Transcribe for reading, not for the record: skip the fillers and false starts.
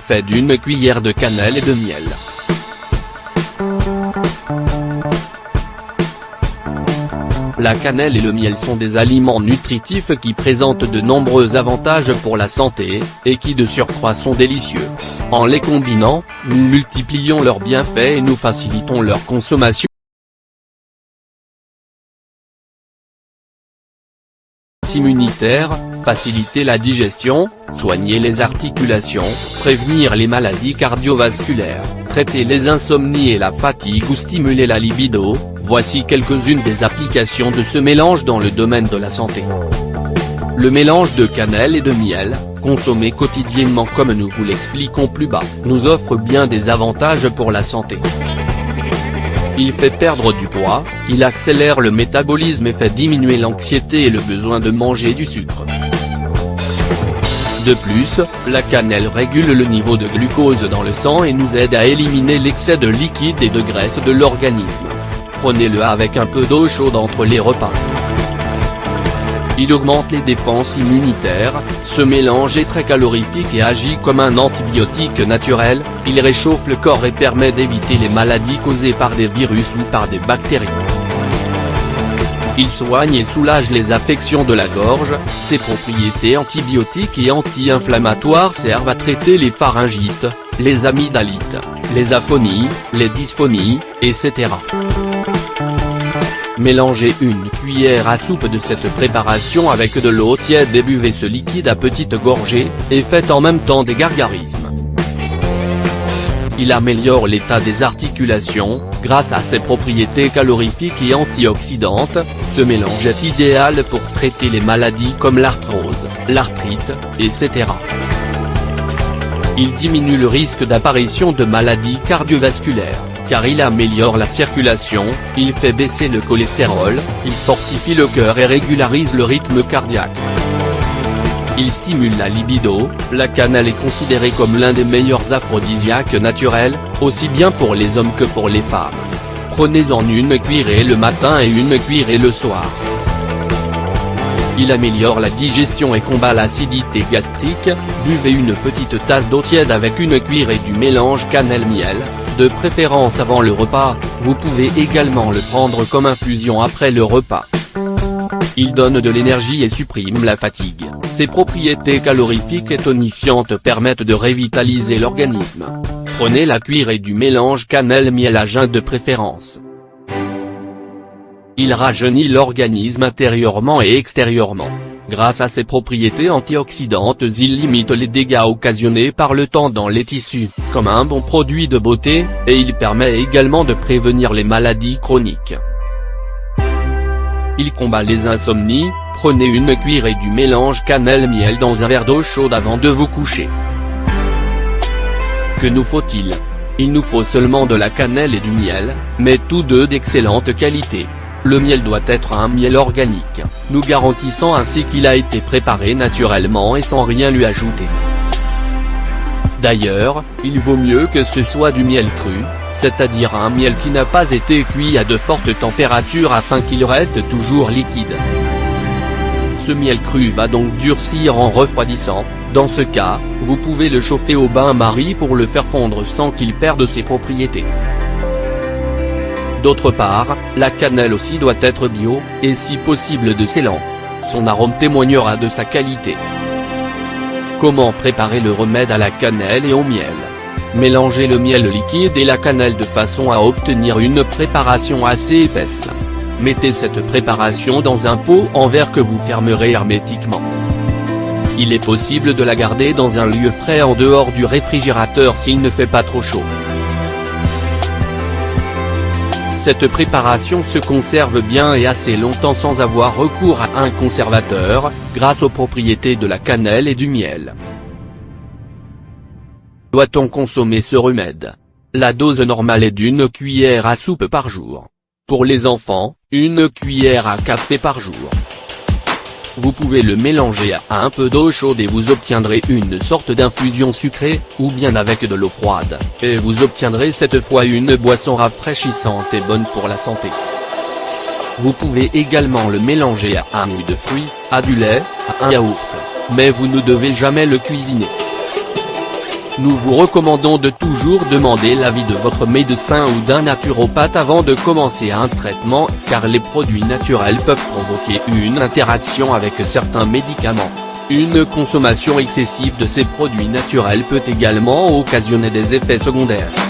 Fait d'une cuillère de cannelle et de miel. La cannelle et le miel sont des aliments nutritifs qui présentent de nombreux avantages pour la santé, et qui de surcroît sont délicieux. En les combinant, nous multiplions leurs bienfaits et nous facilitons leur consommation. Immunitaire, faciliter la digestion, soigner les articulations, prévenir les maladies cardiovasculaires, traiter les insomnies et la fatigue ou stimuler la libido, voici quelques-unes des applications de ce mélange dans le domaine de la santé. Le mélange de cannelle et de miel, consommé quotidiennement comme nous vous l'expliquons plus bas, nous offre bien des avantages pour la santé. Il fait perdre du poids, il accélère le métabolisme et fait diminuer l'anxiété et le besoin de manger du sucre. De plus, la cannelle régule le niveau de glucose dans le sang et nous aide à éliminer l'excès de liquide et de graisse de l'organisme. Prenez-le avec un peu d'eau chaude entre les repas. Il augmente les défenses immunitaires, ce mélange est très calorifique et agit comme un antibiotique naturel, il réchauffe le corps et permet d'éviter les maladies causées par des virus ou par des bactéries. Il soigne et soulage les affections de la gorge, ses propriétés antibiotiques et anti-inflammatoires servent à traiter les pharyngites, les amygdalites, les aphonies, les dysphonies, etc. Mélangez une cuillère à soupe de cette préparation avec de l'eau tiède et buvez ce liquide à petites gorgées, et faites en même temps des gargarismes. Il améliore l'état des articulations, grâce à ses propriétés calorifiques et antioxydantes, ce mélange est idéal pour traiter les maladies comme l'arthrose, l'arthrite, etc. Il diminue le risque d'apparition de maladies cardiovasculaires, car il améliore la circulation, il fait baisser le cholestérol, il fortifie le cœur et régularise le rythme cardiaque. Il stimule la libido, la cannelle est considérée comme l'un des meilleurs aphrodisiaques naturels, aussi bien pour les hommes que pour les femmes. Prenez-en une cuillerée le matin et une cuillerée le soir. Il améliore la digestion et combat l'acidité gastrique, buvez une petite tasse d'eau tiède avec une cuillerée du mélange cannelle-miel, de préférence avant le repas, vous pouvez également le prendre comme infusion après le repas. Il donne de l'énergie et supprime la fatigue, ses propriétés calorifiques et tonifiantes permettent de revitaliser l'organisme. Prenez la cuillerée du mélange cannelle-miel à jeun de préférence. Il rajeunit l'organisme intérieurement et extérieurement. Grâce à ses propriétés antioxydantes il limite les dégâts occasionnés par le temps dans les tissus, comme un bon produit de beauté, et il permet également de prévenir les maladies chroniques. Il combat les insomnies, prenez une cuillerée du mélange cannelle-miel dans un verre d'eau chaude avant de vous coucher. Que nous faut-il? Il nous faut seulement de la cannelle et du miel, mais tous deux d'excellente qualité. Le miel doit être un miel organique, nous garantissant ainsi qu'il a été préparé naturellement et sans rien lui ajouter. D'ailleurs, il vaut mieux que ce soit du miel cru, c'est-à-dire un miel qui n'a pas été cuit à de fortes températures afin qu'il reste toujours liquide. Ce miel cru va donc durcir en refroidissant, dans ce cas, vous pouvez le chauffer au bain-marie pour le faire fondre sans qu'il perde ses propriétés. D'autre part, la cannelle aussi doit être bio, et si possible de Ceylan. Son arôme témoignera de sa qualité. Comment préparer le remède à la cannelle et au miel? Mélangez le miel liquide et la cannelle de façon à obtenir une préparation assez épaisse. Mettez cette préparation dans un pot en verre que vous fermerez hermétiquement. Il est possible de la garder dans un lieu frais en dehors du réfrigérateur s'il ne fait pas trop chaud. Cette préparation se conserve bien et assez longtemps sans avoir recours à un conservateur, grâce aux propriétés de la cannelle et du miel. Doit-on consommer ce remède? La dose normale est d'une cuillère à soupe par jour. Pour les enfants, une cuillère à café par jour. Vous pouvez le mélanger à un peu d'eau chaude et vous obtiendrez une sorte d'infusion sucrée, ou bien avec de l'eau froide, et vous obtiendrez cette fois une boisson rafraîchissante et bonne pour la santé. Vous pouvez également le mélanger à un jus de fruits, à du lait, à un yaourt, mais vous ne devez jamais le cuisiner. Nous vous recommandons de toujours demander l'avis de votre médecin ou d'un naturopathe avant de commencer un traitement, car les produits naturels peuvent provoquer une interaction avec certains médicaments. Une consommation excessive de ces produits naturels peut également occasionner des effets secondaires.